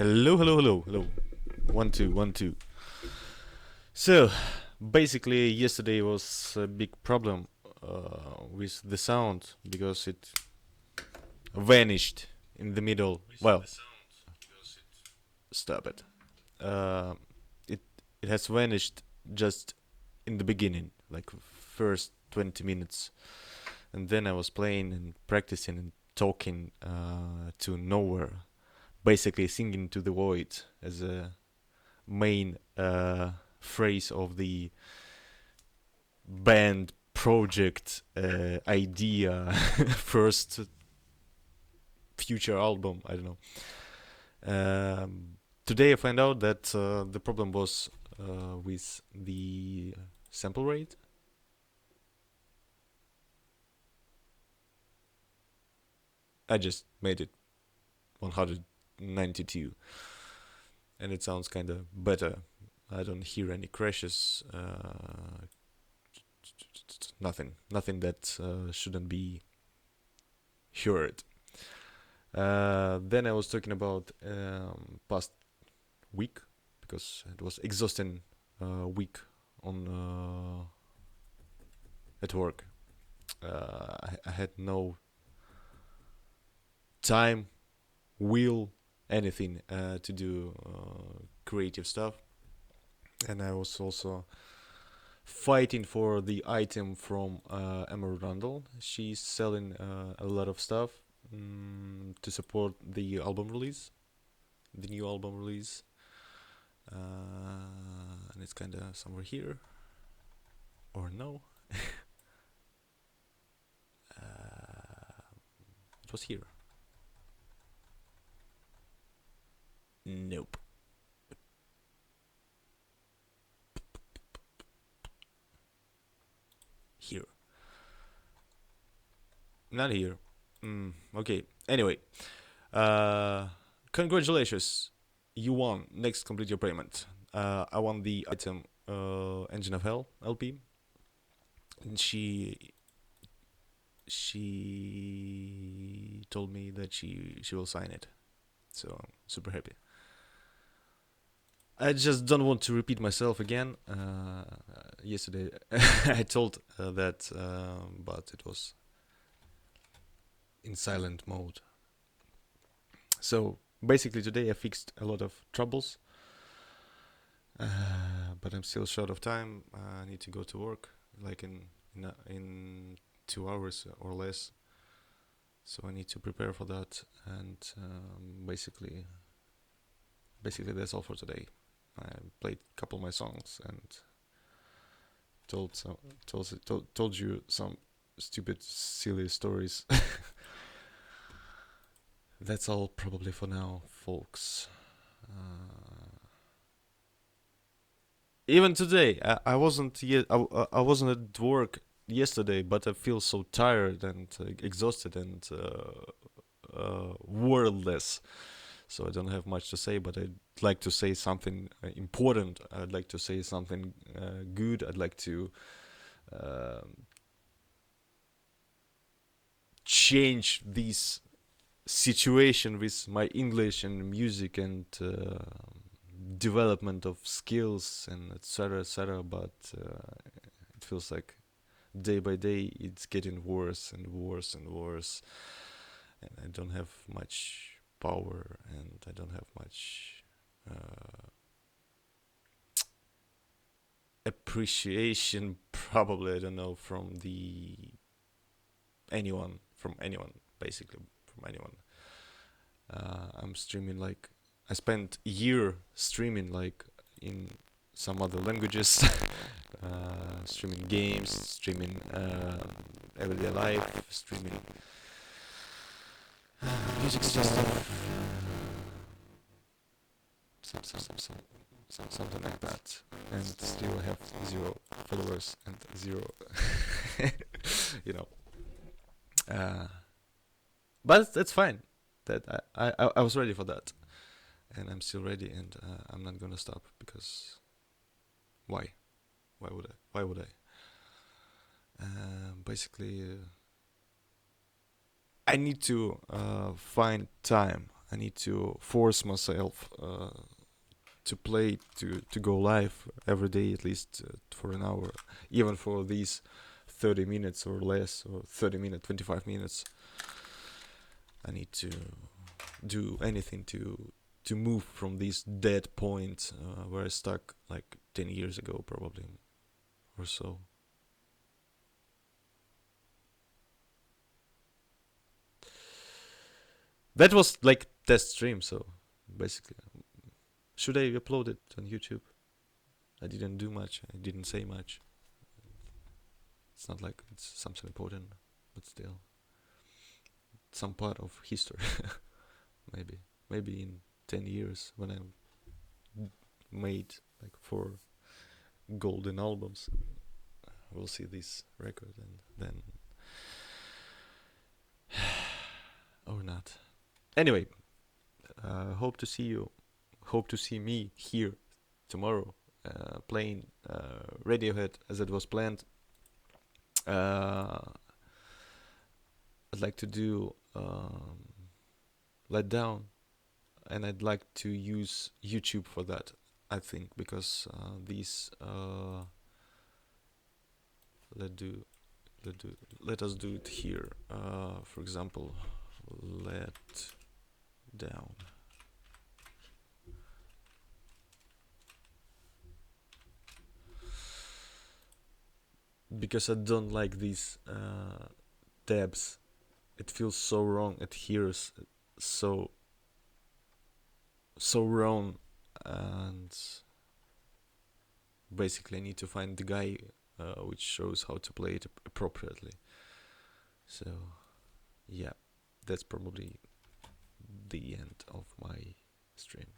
Hello, hello, hello, hello. 1 2 1 2. So, basically, yesterday was a big problem with the sound because it vanished in the middle. Well, stop it. Uh, it it has vanished just in the beginning, like first 20 minutes, and then I was playing and practicing and talking to nowhere, basically singing to the void as a main phrase of the band project idea first future album. I don't know. Today I find out that the problem was with the sample rate. I just made it 192 and it sounds kind of better. I don't hear any crashes. Nothing that shouldn't be heard. Then I was talking about past week because it was exhausting week on at work. I had no time, will, anything to do creative stuff, and I was also fighting for the item from Emerald Rundle. She's selling a lot of stuff to support the album release, the new album release, and it's kind of somewhere here, or no. It was here. Nope. Here. Not here. Okay. Anyway, congratulations. You won. Next, complete your payment. I won the item Engine of Hell LP, and she told me that she will sign it. So I'm super happy. I just don't want to repeat myself again. Yesterday I told that, but it was in silent mode. So basically today I fixed a lot of troubles, but I'm still short of time. I need to go to work like in 2 hours or less. So I need to prepare for that, and basically that's all for today. I played a couple of my songs and told you some stupid, silly stories. That's all probably for now, folks. Even today, I wasn't yet. I wasn't at work yesterday, but I feel so tired and exhausted and wordless. So I don't have much to say, but I'd like to say something important. I'd like to say something good. I'd like to change this situation with my English and music and development of skills and etc. etc. But it feels like day by day it's getting worse and worse and worse, and I don't have much power and I don't have much appreciation, probably, I don't know, from anyone, basically from anyone. I'm streaming like I spent a year streaming like in some other languages, streaming games, streaming everyday life, streaming music stuff, something like that, and still have 0 followers and zero, you know. Uh, but that's fine. That I was ready for that, and I'm still ready, and I'm not gonna stop because why? Why would I? Why would I? Basically, I need to find time. I need to force myself to play, to go live every day at least for an hour, even for these 30 minutes or less, or 30 minutes, 25 minutes. I need to do anything to move from this dead point where I stuck like 10 years ago, probably, or so. That was like test stream, so basically, should I upload it on YouTube? I didn't do much. I didn't say much. It's not like it's something important, but still, some part of history. maybe, maybe in 10 years when I made like 4 golden albums, we'll see this record and then or not. Anyway, hope to see you. Hope to see me here tomorrow playing Radiohead as it was planned. I'd like to do Let Down, and I'd like to use YouTube for that. I think because these let do let do let us do it here. For example, Let Down. Because I don't like these tabs. It feels so wrong. It hears so wrong, and basically I need to find the guy which shows how to play it appropriately. So yeah, that's probably the end of my stream.